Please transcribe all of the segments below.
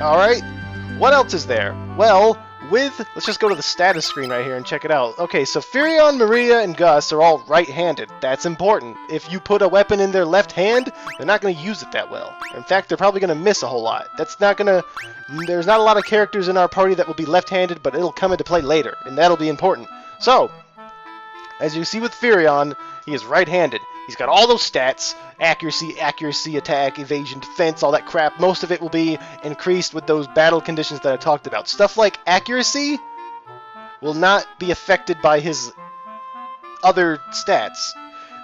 Alright, what else is there? Well, let's just go to the status screen right here and check it out. Okay, so Furion, Maria, and Gus are all right-handed. That's important. If you put a weapon in their left hand, they're not going to use it that well. In fact, they're probably going to miss a whole lot. There's not a lot of characters in our party that will be left-handed, but it'll come into play later, and that'll be important. So, as you see with Furion, he is right-handed. He's got all those stats, accuracy, attack, evasion, defense, all that crap. Most of it will be increased with those battle conditions that I talked about. Stuff like accuracy will not be affected by his other stats.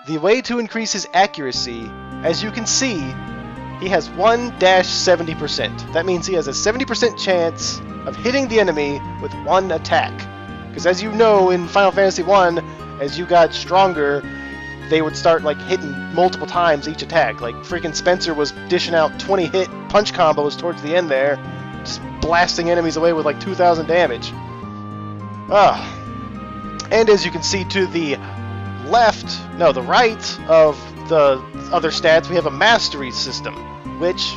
The way to increase his accuracy, as you can see, he has 1-70%. That means he has a 70% chance of hitting the enemy with one attack. Because as you know, in Final Fantasy 1, as you got stronger, they would start like hitting multiple times each attack. Like freaking Spencer was dishing out 20-hit punch combos towards the end there, just blasting enemies away with like 2,000 damage. And as you can see to the right of the other stats, we have a mastery system, which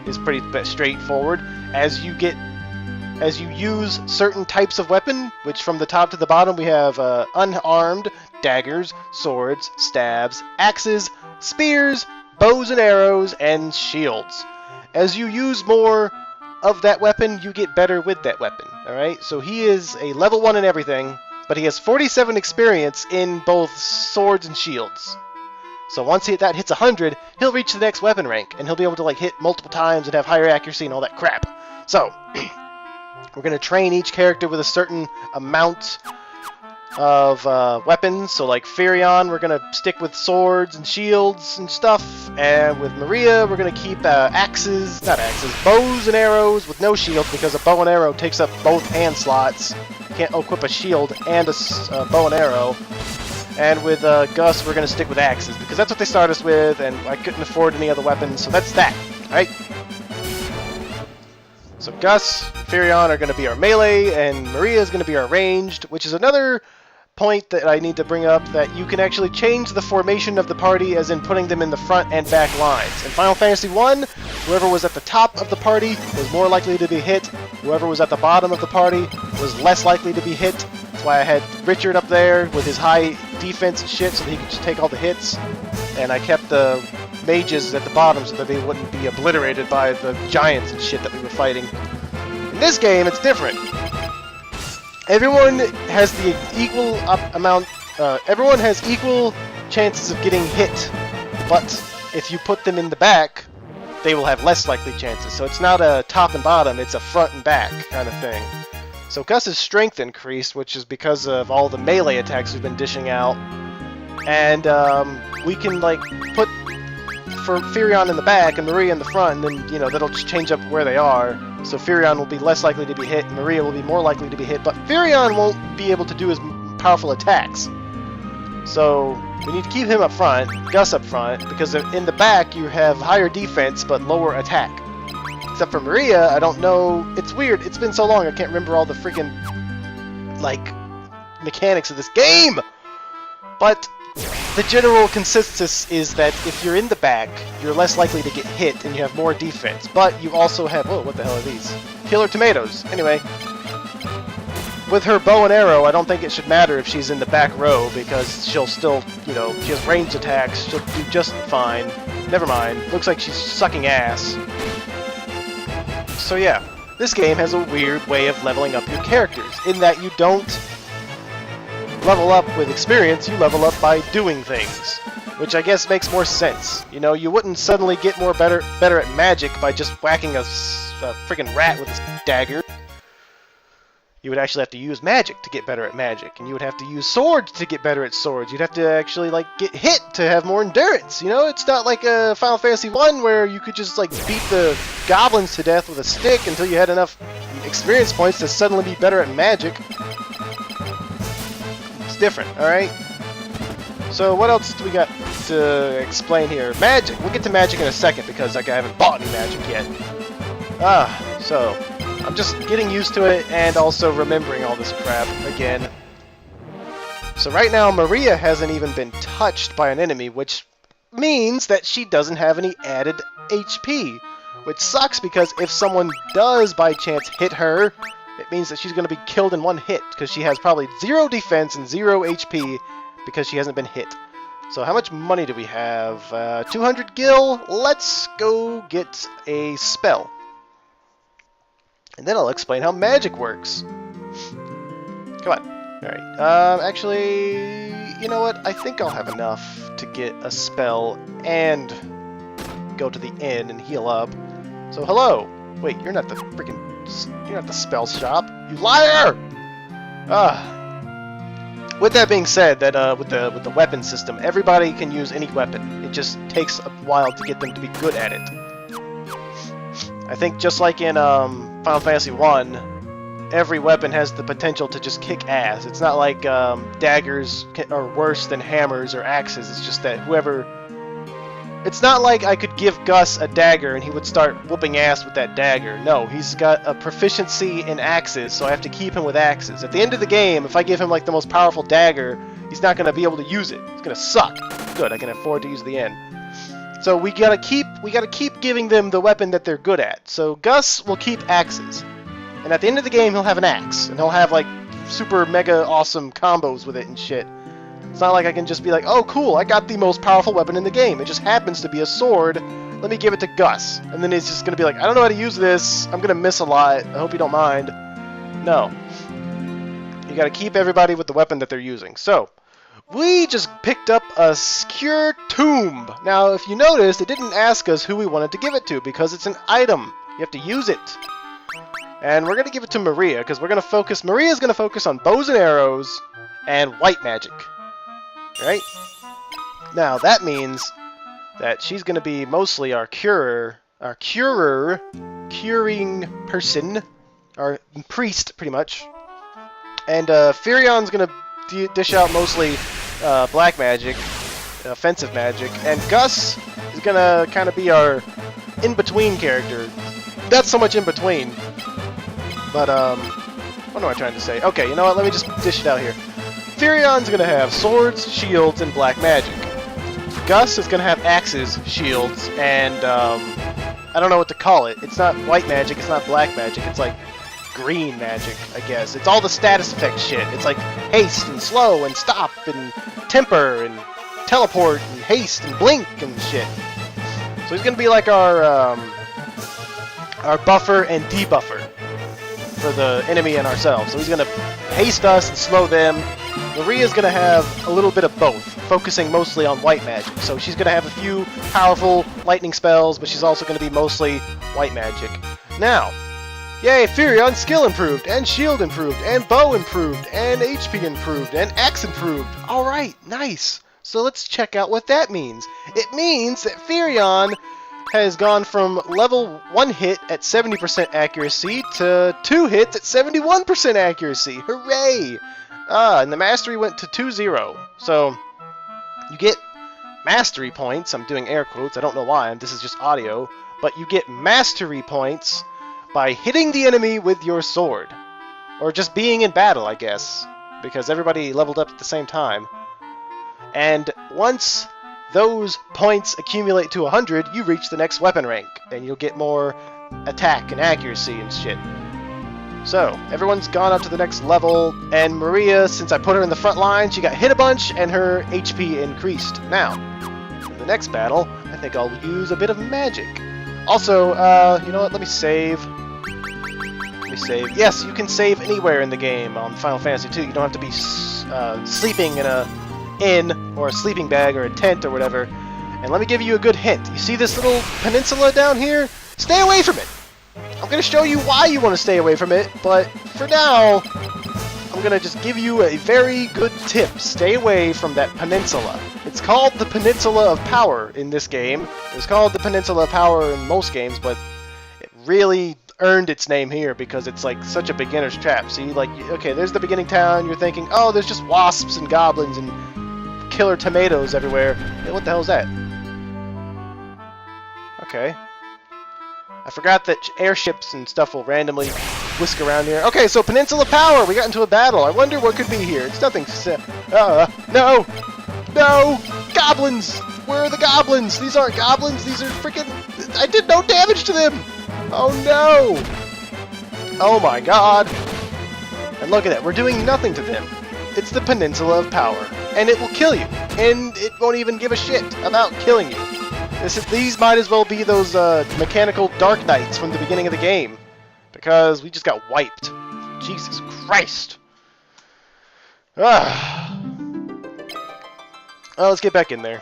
is pretty straightforward. As you use certain types of weapon, which from the top to the bottom we have unarmed, daggers, swords, stabs, axes, spears, bows and arrows, and shields. As you use more of that weapon, you get better with that weapon. Alright, so he is a level 1 in everything, but he has 47 experience in both swords and shields. So once that hits 100, he'll reach the next weapon rank, and he'll be able to like hit multiple times and have higher accuracy and all that crap. So, we're going to train each character with a certain amount of weapons. So like Furion, we're going to stick with swords and shields and stuff. And with Maria, we're going to keep bows and arrows with no shield, because a bow and arrow takes up both hand slots. You can't equip a shield and a bow and arrow. And with Gus, we're going to stick with axes, because that's what they start us with, and I couldn't afford any other weapons, so that's that. Alright? So Gus, Furion are going to be our melee, and Maria is going to be our ranged, which is another point that I need to bring up, that you can actually change the formation of the party, as in putting them in the front and back lines. In Final Fantasy 1, whoever was at the top of the party was more likely to be hit. Whoever was at the bottom of the party was less likely to be hit. That's why I had Richard up there with his high defense and shit, so that he could just take all the hits. And I kept the mages at the bottom so that they wouldn't be obliterated by the giants and shit that we were fighting. In this game, it's different. Everyone has the equal everyone has equal chances of getting hit, but if you put them in the back, they will have less likely chances. So it's not a top and bottom, it's a front and back kind of thing. So Gus's strength increased, which is because of all the melee attacks we've been dishing out. And we can like put for Furion in the back and Maria in the front, and then, you know, that'll just change up where they are. So Furion will be less likely to be hit, Maria will be more likely to be hit, but Furion won't be able to do as powerful attacks. So we need to keep him up front, Gus up front, because in the back you have higher defense but lower attack. Except for Maria, I don't know, it's weird, it's been so long I can't remember all the freaking, like, mechanics of this game! But the general consensus is that if you're in the back, you're less likely to get hit and you have more defense. But you also have... Whoa, what the hell are these? Killer tomatoes. Anyway, with her bow and arrow, I don't think it should matter if she's in the back row, because she'll still, you know, she has ranged attacks. She'll do just fine. Never mind. Looks like she's sucking ass. So yeah, this game has a weird way of leveling up your characters, in that you don't level up with experience, you level up by doing things, which I guess makes more sense. You know, you wouldn't suddenly get better at magic by just whacking a freaking rat with a dagger. You would actually have to use magic to get better at magic, and you would have to use swords to get better at swords. You'd have to actually like get hit to have more endurance. You know, it's not like Final Fantasy 1 where you could just like beat the goblins to death with a stick until you had enough experience points to suddenly be better at magic. Different, alright? So what else do we got to explain here? Magic! We'll get to magic in a second, because like, I haven't bought any magic yet. So I'm just getting used to it and also remembering all this crap again. So right now Maria hasn't even been touched by an enemy, which means that she doesn't have any added HP, which sucks because if someone does by chance hit her, it means that she's going to be killed in one hit because she has probably 0 defense and 0 HP because she hasn't been hit. So how much money do we have? 200 gil. Let's go get a spell. And then I'll explain how magic works. Come on. Alright. Actually, you know what? I think I'll have enough to get a spell and go to the inn and heal up. So hello. Wait, you're not the freaking... You're not the spell shop. You liar! With that being said, that with the weapon system, everybody can use any weapon. It just takes a while to get them to be good at it. I think just like in Final Fantasy 1, every weapon has the potential to just kick ass. It's not like daggers are worse than hammers or axes. It's just that whoever... It's not like I could give Gus a dagger and he would start whooping ass with that dagger. No, he's got a proficiency in axes, so I have to keep him with axes. At the end of the game, if I give him like the most powerful dagger, he's not going to be able to use it. It's going to suck. Good, I can afford to use the inn. So we gotta keep giving them the weapon that they're good at. So Gus will keep axes, and at the end of the game, he'll have an axe, and he'll have like super mega awesome combos with it and shit. It's not like I can just be like, oh cool, I got the most powerful weapon in the game. It just happens to be a sword. Let me give it to Gus. And then he's just going to be like, I don't know how to use this. I'm going to miss a lot. I hope you don't mind. No. You got to keep everybody with the weapon that they're using. So, we just picked up a secure tomb. Now, if you noticed, it didn't ask us who we wanted to give it to because it's an item. You have to use it. And we're going to give it to Maria because we're going to focus... Maria's going to focus on bows and arrows and white magic. Right? Now, that means that she's going to be mostly our curing person, our priest, pretty much. And Firion's going to dish out mostly black magic, offensive magic, and Gus is going to kind of be our in-between character. Not so much in-between, but, what am I trying to say? Okay, you know what, let me just dish it out here. Firion's going to have swords, shields, and black magic. Gus is going to have axes, shields, and, I don't know what to call it. It's not white magic, it's not black magic, it's like green magic, I guess. It's all the status effect shit. It's like haste and slow and stop and temper and teleport and haste and blink and shit. So he's going to be like our buffer and debuffer for the enemy and ourselves. So he's going to haste us and slow them. Maria's going to have a little bit of both, focusing mostly on white magic. So she's going to have a few powerful lightning spells, but she's also going to be mostly white magic. Now, yay, Firion's skill improved, and shield improved, and bow improved, and HP improved, and axe improved. Alright, nice. So let's check out what that means. It means that Firion has gone from level 1 hit at 70% accuracy to 2 hits at 71% accuracy. Hooray! And the mastery went to 2-0. So, you get mastery points. I'm doing air quotes. I don't know why. This is just audio. But you get mastery points by hitting the enemy with your sword. Or just being in battle, I guess. Because everybody leveled up at the same time. And once those points accumulate to 100, you reach the next weapon rank. And you'll get more attack and accuracy and shit. So, everyone's gone up to the next level, and Maria, since I put her in the front line, she got hit a bunch, and her HP increased. Now, in the next battle, I think I'll use a bit of magic. Also, you know what, let me save. Yes, you can save anywhere in the game on Final Fantasy II. You don't have to be sleeping in a inn, or a sleeping bag, or a tent, or whatever. And let me give you a good hint. You see this little peninsula down here? Stay away from it! I'm going to show you why you want to stay away from it, but for now, I'm going to just give you a very good tip. Stay away from that peninsula. It's called the Peninsula of Power in this game. It's called the Peninsula of Power in most games, but it really earned its name here because it's like such a beginner's trap. See, like, okay, there's the beginning town. You're thinking, oh, there's just wasps and goblins and killer tomatoes everywhere. Hey, what the hell is that? Okay. I forgot that airships and stuff will randomly whisk around here. Okay, so Peninsula Power! We got into a battle. I wonder what could be here. It's nothing... No! No! Goblins! Where are the goblins? These aren't goblins. These are freaking... I did no damage to them! Oh no! Oh my god! And look at that. We're doing nothing to them. It's the Peninsula of Power. And it will kill you. And it won't even give a shit about killing you. These might as well be those mechanical Dark Knights from the beginning of the game. Because we just got wiped. Jesus Christ! Well, let's get back in there.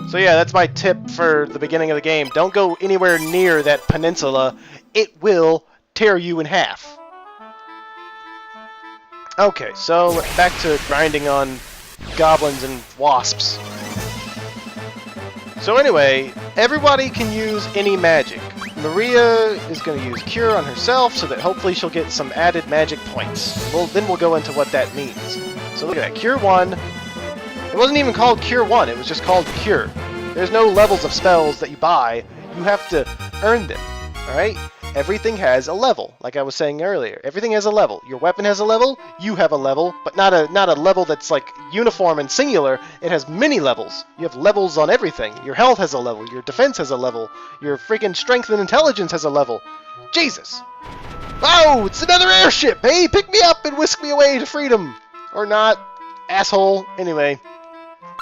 So yeah, that's my tip for the beginning of the game. Don't go anywhere near that peninsula. It will tear you in half. Okay, so back to grinding on goblins and wasps. So anyway, everybody can use any magic. Maria is going to use Cure on herself so that hopefully she'll get some added magic points. Then we'll go into what that means. So look at that, Cure 1. It wasn't even called Cure 1, it was just called Cure. There's no levels of spells that you buy. You have to earn them, alright? Everything has a level, like I was saying earlier. Everything has a level. Your weapon has a level, you have a level, but not a level that's like uniform and singular. It has many levels. You have levels on everything. Your health has a level, your defense has a level, your freaking strength and intelligence has a level. Jesus! Oh, it's another airship! Hey, pick me up and whisk me away to freedom! Or not, asshole. Anyway,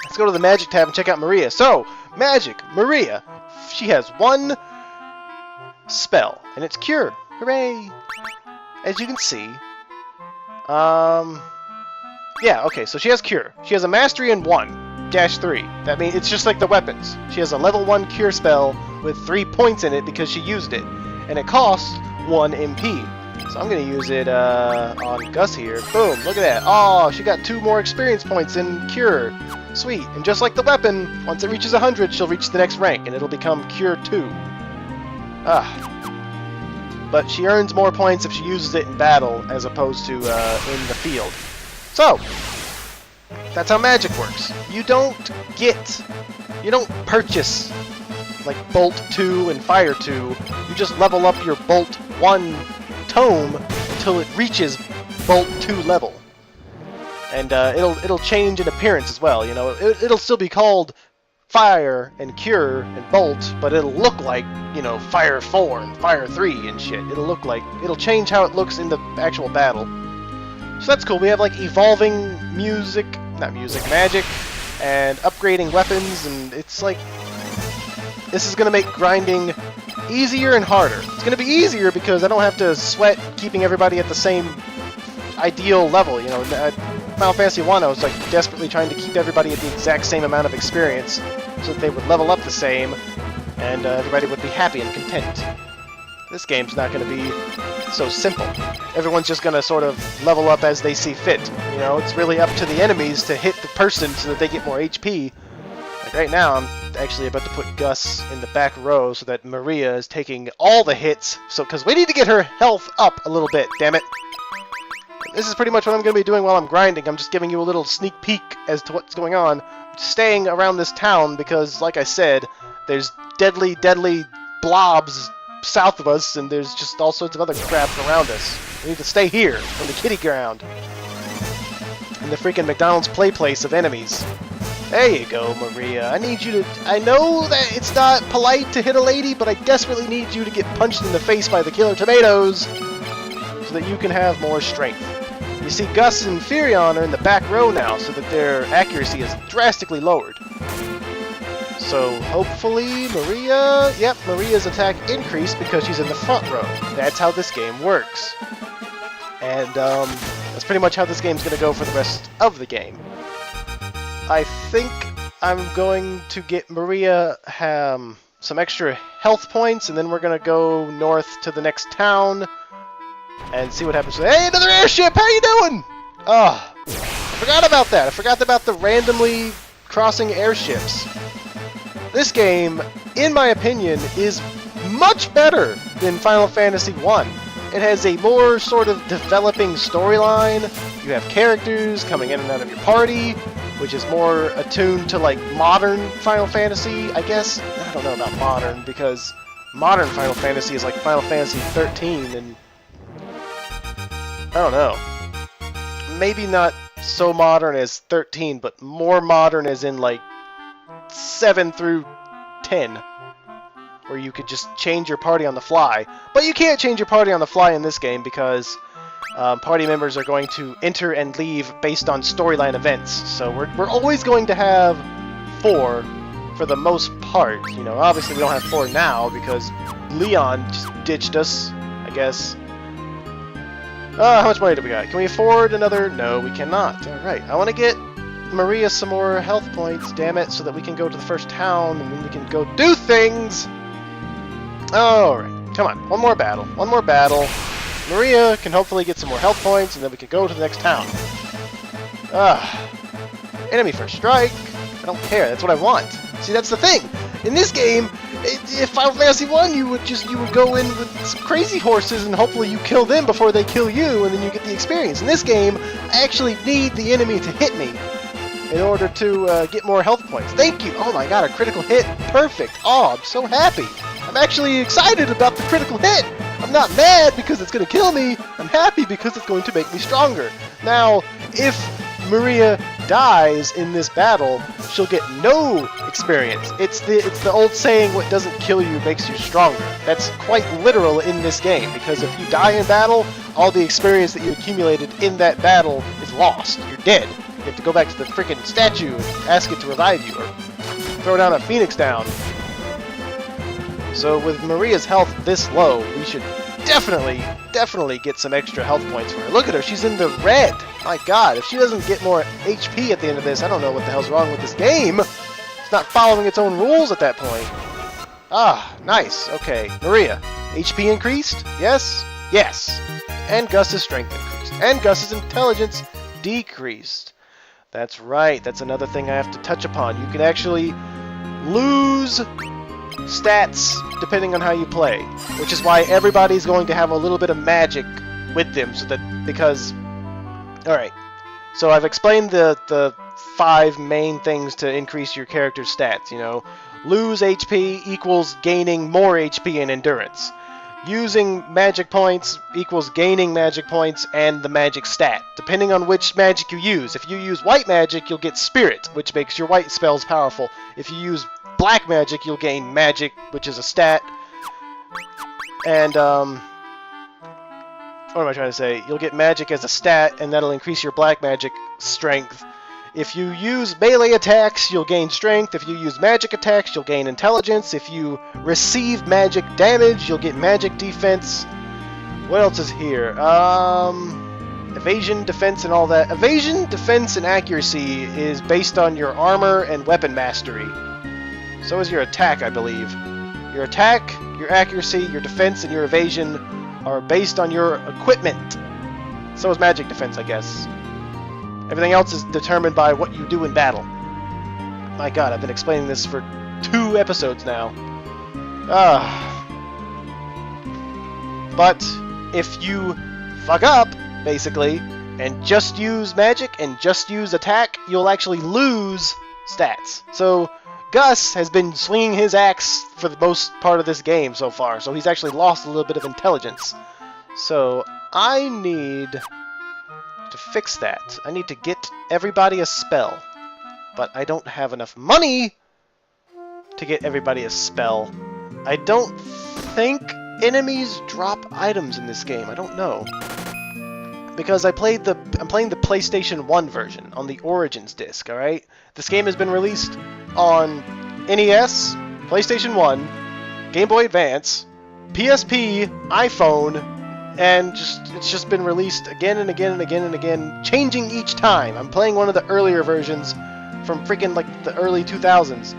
let's go to the magic tab and check out Maria. So, magic, Maria, she has one spell, and it's Cure. Hooray! As you can see, yeah, okay, so she has Cure. She has a Mastery in 1-3. That means it's just like the weapons. She has a level 1 Cure spell with 3 points in it because she used it, and it costs 1 MP. So I'm going to use it on Gus here. Boom, look at that. Oh, she got 2 more experience points in Cure. Sweet. And just like the weapon, once it reaches 100, she'll reach the next rank, and it'll become Cure 2. But she earns more points if she uses it in battle as opposed to in the field. So, that's how magic works. You don't purchase like Bolt 2 and Fire 2. You just level up your Bolt 1 tome until it reaches Bolt 2 level. And it'll change in appearance as well. You know, it'll still be called Fire and Cure and Bolt, but it'll look like, you know, Fire 4 and Fire 3 and shit. It'll change how it looks in the actual battle. So that's cool. We have like evolving magic, and upgrading weapons, and it's like, this is gonna make grinding easier and harder. It's gonna be easier because I don't have to sweat keeping everybody at the same ideal level. You know, at Final Fantasy 1, I was like desperately trying to keep everybody at the exact same amount of experience so that they would level up the same and everybody would be happy and content. This game's not going to be so simple. Everyone's just going to sort of level up as they see fit. You know, it's really up to the enemies to hit the person so that they get more HP. Like right now, I'm actually about to put Gus in the back row so that Maria is taking all the hits. So, because we need to get her health up a little bit, damn it. This is pretty much what I'm going to be doing while I'm grinding. I'm just giving you a little sneak peek as to what's going on. I'm staying around this town because, like I said, there's deadly blobs south of us, and there's just all sorts of other crap around us. We need to stay here, on the kiddie ground. In the freaking McDonald's play place of enemies. There you go, Maria. I need you to... I know that it's not polite to hit a lady, but I desperately need you to get punched in the face by the killer tomatoes so that you can have more strength. You see, Gus and Furion are in the back row now, so that their accuracy is drastically lowered. So, hopefully, Maria's attack increased because she's in the front row. That's how this game works. And, that's pretty much how this game's going to go for the rest of the game. I think I'm going to get Maria some extra health points, and then we're going to go north to the next town and see what happens. Hey, another airship! How you doing? Oh, I forgot about that. I forgot about the randomly crossing airships. This game, in my opinion, is much better than Final Fantasy 1. It has a more sort of developing storyline. You have characters coming in and out of your party, which is more attuned to like modern Final Fantasy, I guess. I don't know about modern, because modern Final Fantasy is like Final Fantasy 13, and I don't know. Maybe not so modern as 13, but more modern as in like 7 through 10, where you could just change your party on the fly. But you can't change your party on the fly in this game because party members are going to enter and leave based on storyline events. So we're always going to have 4 for the most part. You know, obviously we don't have 4 now because Leon just ditched us, I guess. How much money do we got? Can we afford another? No, we cannot. Alright, I want to get Maria some more health points, damn it, so that we can go to the first town and then we can go do things! Alright, come on, one more battle. One more battle. Maria can hopefully get some more health points and then we can go to the next town. Enemy first strike. I don't care, that's what I want. See, that's the thing. In this game, if Final Fantasy 1, you would go in with some crazy horses and hopefully you kill them before they kill you and then you get the experience. In this game, I actually need the enemy to hit me in order to get more health points. Thank you! Oh my god, a critical hit! Perfect! Oh, I'm so happy! I'm actually excited about the critical hit! I'm not mad because it's going to kill me, I'm happy because it's going to make me stronger. Now, if Maria dies in this battle, she'll get no experience. It's the old saying, what doesn't kill you makes you stronger. That's quite literal in this game, because if you die in battle, all the experience that you accumulated in that battle is lost. You're dead. You have to go back to the freaking statue and ask it to revive you, or throw down a phoenix down. So with Maria's health this low, we should definitely get some extra health points for her. Look at her, she's in the red! My god, if she doesn't get more HP at the end of this, I don't know what the hell's wrong with this game! It's not following its own rules at that point. Ah, nice, okay. Maria, HP increased? Yes? Yes! And Gus's strength increased. And Gus's intelligence decreased. That's right, that's another thing I have to touch upon. You can actually lose stats depending on how you play, which is why everybody's going to have a little bit of magic with them, so that, because, alright, so I've explained the 5 main things to increase your character's stats, you know. Lose HP equals gaining more HP and endurance. Using magic points equals gaining magic points and the magic stat, depending on which magic you use. If you use white magic, you'll get spirit, which makes your white spells powerful. If you use black magic, you'll gain magic, which is a stat. And, what am I trying to say? You'll get magic as a stat, and that'll increase your black magic strength. If you use melee attacks, you'll gain strength. If you use magic attacks, you'll gain intelligence. If you receive magic damage, you'll get magic defense. What else is here? Evasion, defense, and all that. Evasion, defense, and accuracy is based on your armor and weapon mastery. So is your attack, I believe. Your attack, your accuracy, your defense, and your evasion are based on your equipment. So is magic defense, I guess. Everything else is determined by what you do in battle. My god, I've been explaining this for 2 episodes now. But if you fuck up, basically, and just use magic and just use attack, you'll actually lose stats. So Gus has been swinging his axe for the most part of this game so far, so he's actually lost a little bit of intelligence. So I need to fix that. I need to get everybody a spell. But I don't have enough money to get everybody a spell. I don't think enemies drop items in this game. I don't know. Because I'm playing the PlayStation 1 version on the Origins disc, alright? This game has been released on NES, PlayStation 1, Game Boy Advance, PSP, iPhone, and it's just been released again and again and again and again, changing each time. I'm playing one of the earlier versions from freaking like the early 2000s.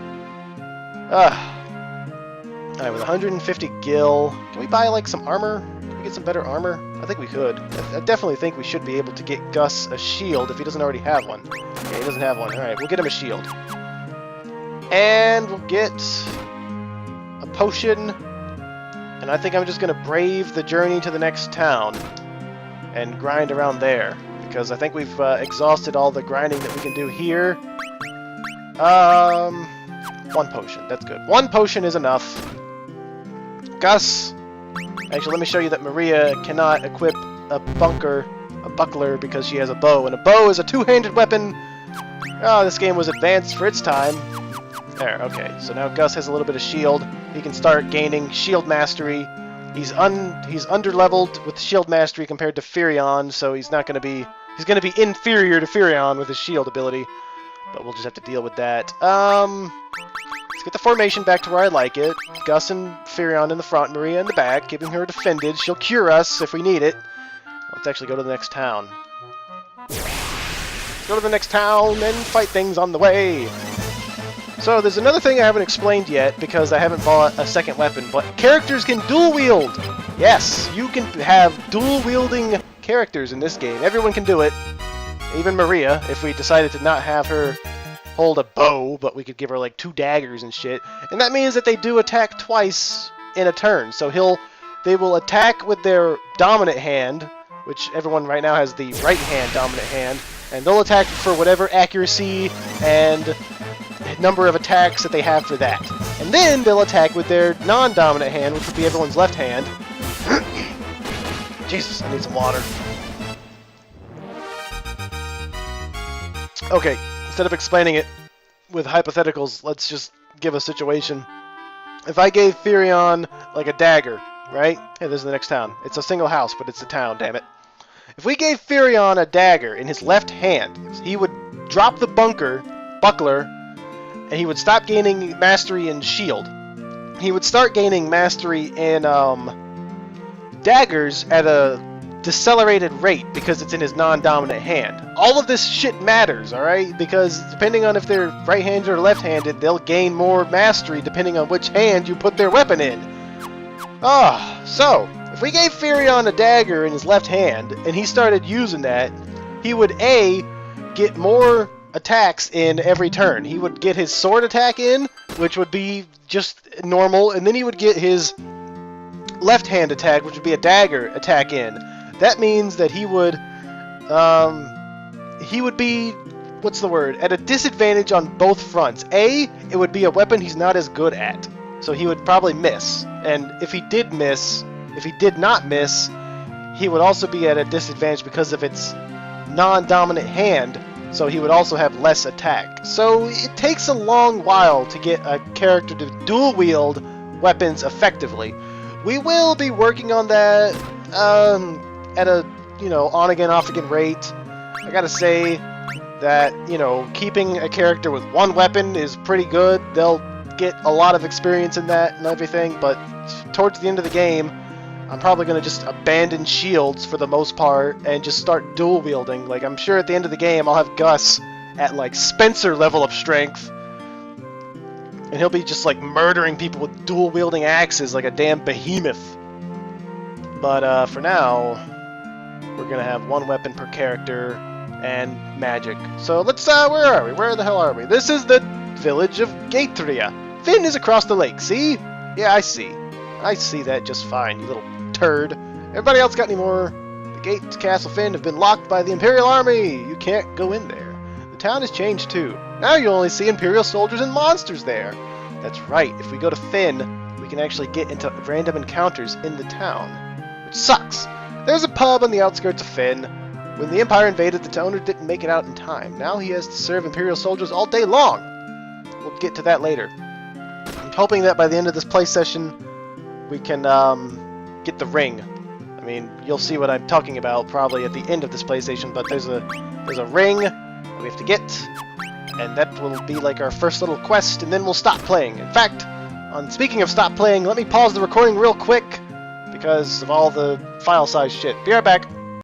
Alright, with 150 gil, can we buy like some armor? Can we get some better armor? I think we could. I definitely think we should be able to get Gus a shield if he doesn't already have one. Okay, he doesn't have one. Alright, we'll get him a shield. And we'll get a potion. And I think I'm just going to brave the journey to the next town and grind around there, because I think we've exhausted all the grinding that we can do here. 1 potion, that's good. 1 potion is enough. Gus, actually let me show you that Maria cannot equip a bunker buckler because she has a bow, and a bow is a two-handed weapon. Oh, this game was advanced for its time. There, okay. So now Gus has a little bit of shield. He can start gaining shield mastery. He's under-leveled with shield mastery compared to Furion, so he's not going to be... He's going to be inferior to Furion with his shield ability. But we'll just have to deal with that. Let's get the formation back to where I like it. Gus and Furion in the front, Maria in the back, keeping her defended. She'll cure us if we need it. Let's actually go to the next town. Go to the next town and fight things on the way. So there's another thing I haven't explained yet because I haven't bought a second weapon, but characters can dual wield. Yes, you can have dual wielding characters in this game. Everyone can do it. Even Maria, if we decided to not have her hold a bow, but we could give her like 2 daggers and shit. And that means that they do attack twice in a turn. So they will attack with their dominant hand, which everyone right now has the right hand dominant hand, and they'll attack for whatever accuracy and number of attacks that they have for that. And then they'll attack with their non-dominant hand, which would be everyone's left hand. Jesus, I need some water. Okay, instead of explaining it with hypotheticals, let's just give a situation. If I gave Furion like a dagger, right? Hey, this is the next town. It's a single house, but it's a town, damn it. If we gave Furion a dagger in his left hand, he would drop the buckler, and he would stop gaining mastery in shield. He would start gaining mastery in daggers at a decelerated rate because it's in his non-dominant hand. All of this shit matters, alright? Because depending on if they're right-handed or left-handed, they'll gain more mastery depending on which hand you put their weapon in. So, if we gave Furion a dagger in his left hand, and he started using that, he would A, get more attacks in every turn. He would get his sword attack in, which would be just normal, and then he would get his left hand attack, which would be a dagger attack in. That means that he would be, what's the word, at a disadvantage on both fronts. A, it would be a weapon he's not as good at, so he would probably miss. And if he did not miss, he would also be at a disadvantage because of its non-dominant hand, so he would also have less attack. So it takes a long while to get a character to dual wield weapons effectively. We will be working on that at a, on again, off again rate. I gotta say that, keeping a character with one weapon is pretty good. They'll get a lot of experience in that and everything, but towards the end of the game, I'm probably going to just abandon shields for the most part and just start dual wielding. Like, I'm sure at the end of the game I'll have Gus at like Spencer level of strength, and he'll be just like murdering people with dual wielding axes like a damn behemoth. But for now, we're going to have one weapon per character and magic. So let's, where are we? Where the hell are we? This is the village of Gatria. Finn is across the lake, see? Yeah, I see. I see that just fine, you little turd. Everybody else got any more? The gates to Castle Finn have been locked by the Imperial Army. You can't go in there. The town has changed too. Now you only see Imperial soldiers and monsters there. That's right, if we go to Finn, we can actually get into random encounters in the town, which sucks. There's a pub on the outskirts of Finn. When the Empire invaded, the owner didn't make it out in time. Now he has to serve Imperial soldiers all day long. We'll get to that later. I'm hoping that by the end of this play session, we can get the ring. I mean, you'll see what I'm talking about probably at the end of this PlayStation, but there's a ring that we have to get, and that will be like our first little quest, and then we'll stop playing. In fact, speaking of stop playing, let me pause the recording real quick because of all the file size shit. Be right back.